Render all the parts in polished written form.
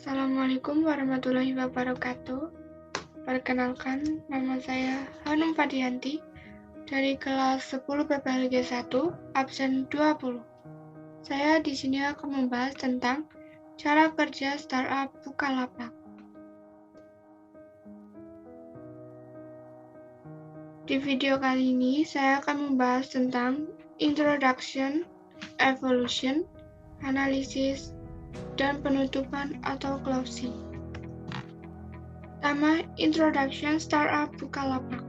Assalamualaikum warahmatullahi wabarakatuh. Perkenalkan, nama saya Hanum Fadianti dari kelas 10 PPLG 1, absen 20. Saya di sini akan membahas tentang cara kerja startup Bukalapak. Di video kali ini, saya akan membahas tentang introduction, evolution, analisis, dan penutupan atau closing. Pertama, introduction startup Bukalapak.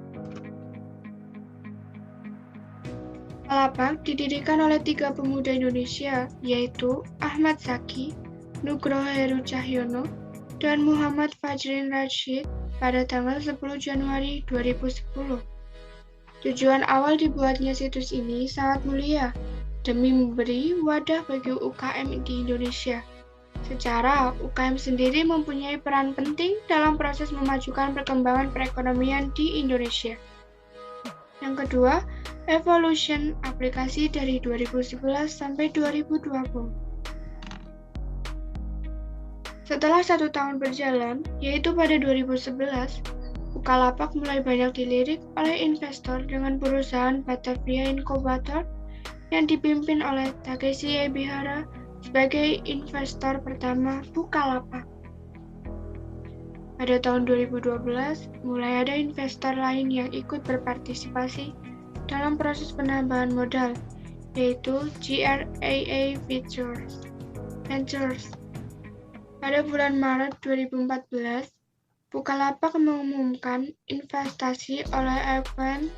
Bukalapak didirikan oleh 3 pemuda Indonesia, yaitu Ahmad Zaki, Nugroho Heru Cahyono, dan Muhammad Fajrin Rashid pada tanggal 10 Januari 2010. Tujuan awal dibuatnya situs ini sangat mulia, demi memberi wadah bagi UKM di Indonesia. Secara, UKM sendiri mempunyai peran penting dalam proses memajukan perkembangan perekonomian di Indonesia. Yang kedua, evolution aplikasi dari 2011 sampai 2020. Setelah 1 tahun berjalan, yaitu pada 2011, Bukalapak mulai banyak dilirik oleh investor dengan perusahaan Batavia Incubator yang dipimpin oleh Takeshi Ebihara sebagai investor pertama Bukalapak. Pada tahun 2012, mulai ada investor lain yang ikut berpartisipasi dalam proses penambahan modal, yaitu GRAA Ventures. Pada bulan Maret 2014, Bukalapak mengumumkan investasi oleh Event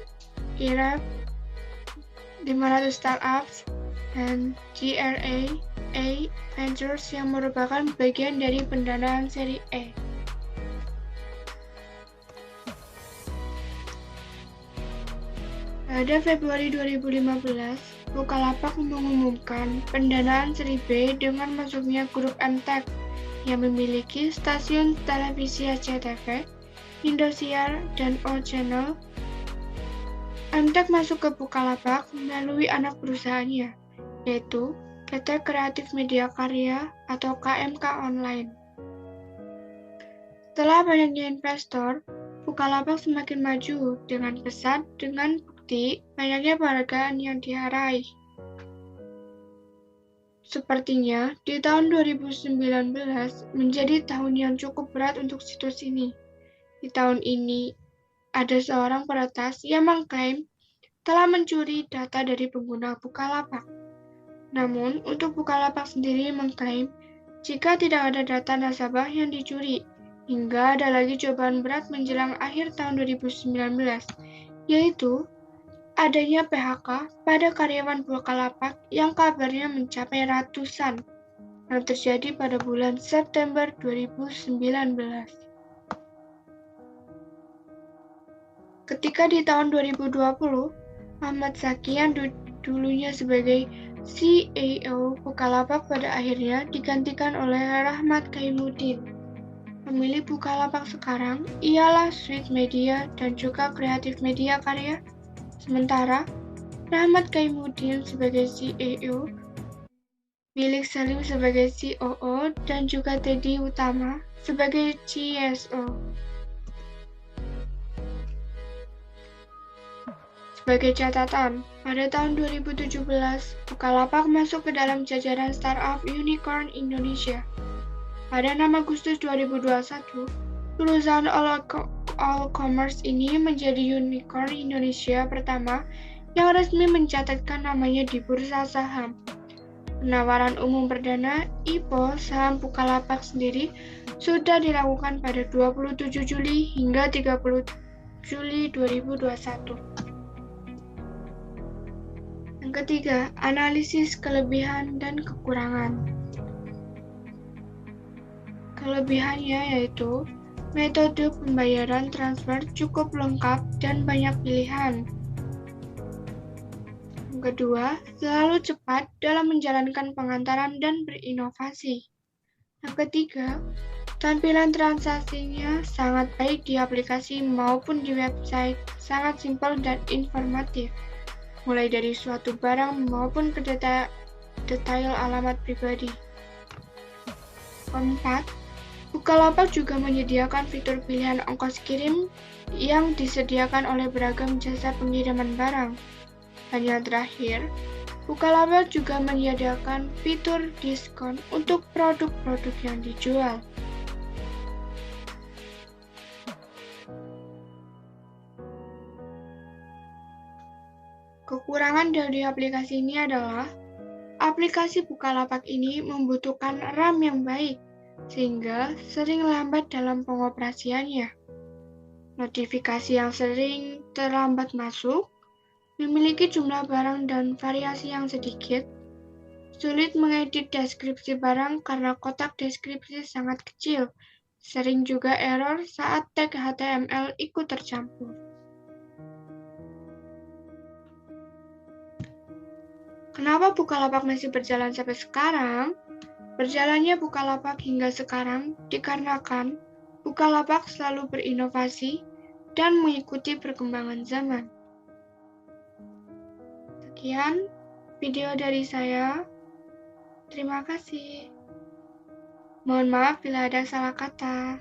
Irep 500 Startups dan GRAA Ventures yang merupakan bagian dari pendanaan seri E. Pada Februari 2015, Bukalapak mengumumkan pendanaan seri B dengan masuknya grup MTech yang memiliki stasiun televisi SCTV, Indosiar, dan O Channel. MTech masuk ke Bukalapak melalui anak perusahaannya, yaitu PT Kreatif Media Karya atau KMK Online. Setelah banyaknya investor, Bukalapak semakin maju dengan pesat dengan bukti banyaknya penghargaan yang diraih. Sepertinya, di tahun 2019 menjadi tahun yang cukup berat untuk situs ini. Di tahun ini, ada seorang peretas yang mengklaim telah mencuri data dari pengguna Bukalapak. Namun, untuk Bukalapak sendiri mengklaim jika tidak ada data nasabah yang dicuri, hingga ada lagi cobaan berat menjelang akhir tahun 2019, yaitu adanya PHK pada karyawan Bukalapak yang kabarnya mencapai ratusan, yang terjadi pada bulan September 2019. Ketika di tahun 2020, Ahmad Zaki yang dulunya sebagai CEO Bukalapak pada akhirnya digantikan oleh Rahmat Kaimuddin. Pemilik Bukalapak sekarang ialah Sweet Media dan juga Kreatif Media Karya. Sementara, Rahmat Kaimuddin sebagai CEO, Bilik Salim sebagai COO, dan juga Teddy Utama sebagai CSO. Sebagai catatan, pada tahun 2017, Bukalapak masuk ke dalam jajaran startup Unicorn Indonesia. Pada 6 Agustus 2021, perusahaan All Commerce ini menjadi unicorn Indonesia pertama yang resmi mencatatkan namanya di bursa saham. Penawaran umum perdana IPO saham Bukalapak sendiri sudah dilakukan pada 27 Juli hingga 30 Juli 2021. Yang ketiga, analisis kelebihan dan kekurangan. Kelebihannya yaitu metode pembayaran transfer cukup lengkap dan banyak pilihan. Yang kedua, selalu cepat dalam menjalankan pengantaran dan berinovasi. Yang ketiga, tampilan transaksinya sangat baik di aplikasi maupun di website, sangat simpel dan informatif, mulai dari suatu barang maupun ke detail alamat pribadi. Keempat, Bukalapak juga menyediakan fitur pilihan ongkos kirim yang disediakan oleh beragam jasa pengiriman barang. Dan yang terakhir, Bukalapak juga menyediakan fitur diskon untuk produk-produk yang dijual. Kekurangan dari aplikasi ini adalah aplikasi Bukalapak ini membutuhkan RAM yang baik, sehingga sering lambat dalam pengoperasiannya. Notifikasi yang sering terlambat masuk, memiliki jumlah barang dan variasi yang sedikit, sulit mengedit deskripsi barang karena kotak deskripsi sangat kecil, sering juga error saat tag HTML ikut tercampur. Kenapa Bukalapak masih berjalan sampai sekarang? Berjalannya Bukalapak hingga sekarang dikarenakan Bukalapak selalu berinovasi dan mengikuti perkembangan zaman. Sekian video dari saya. Terima kasih. Mohon maaf bila ada salah kata.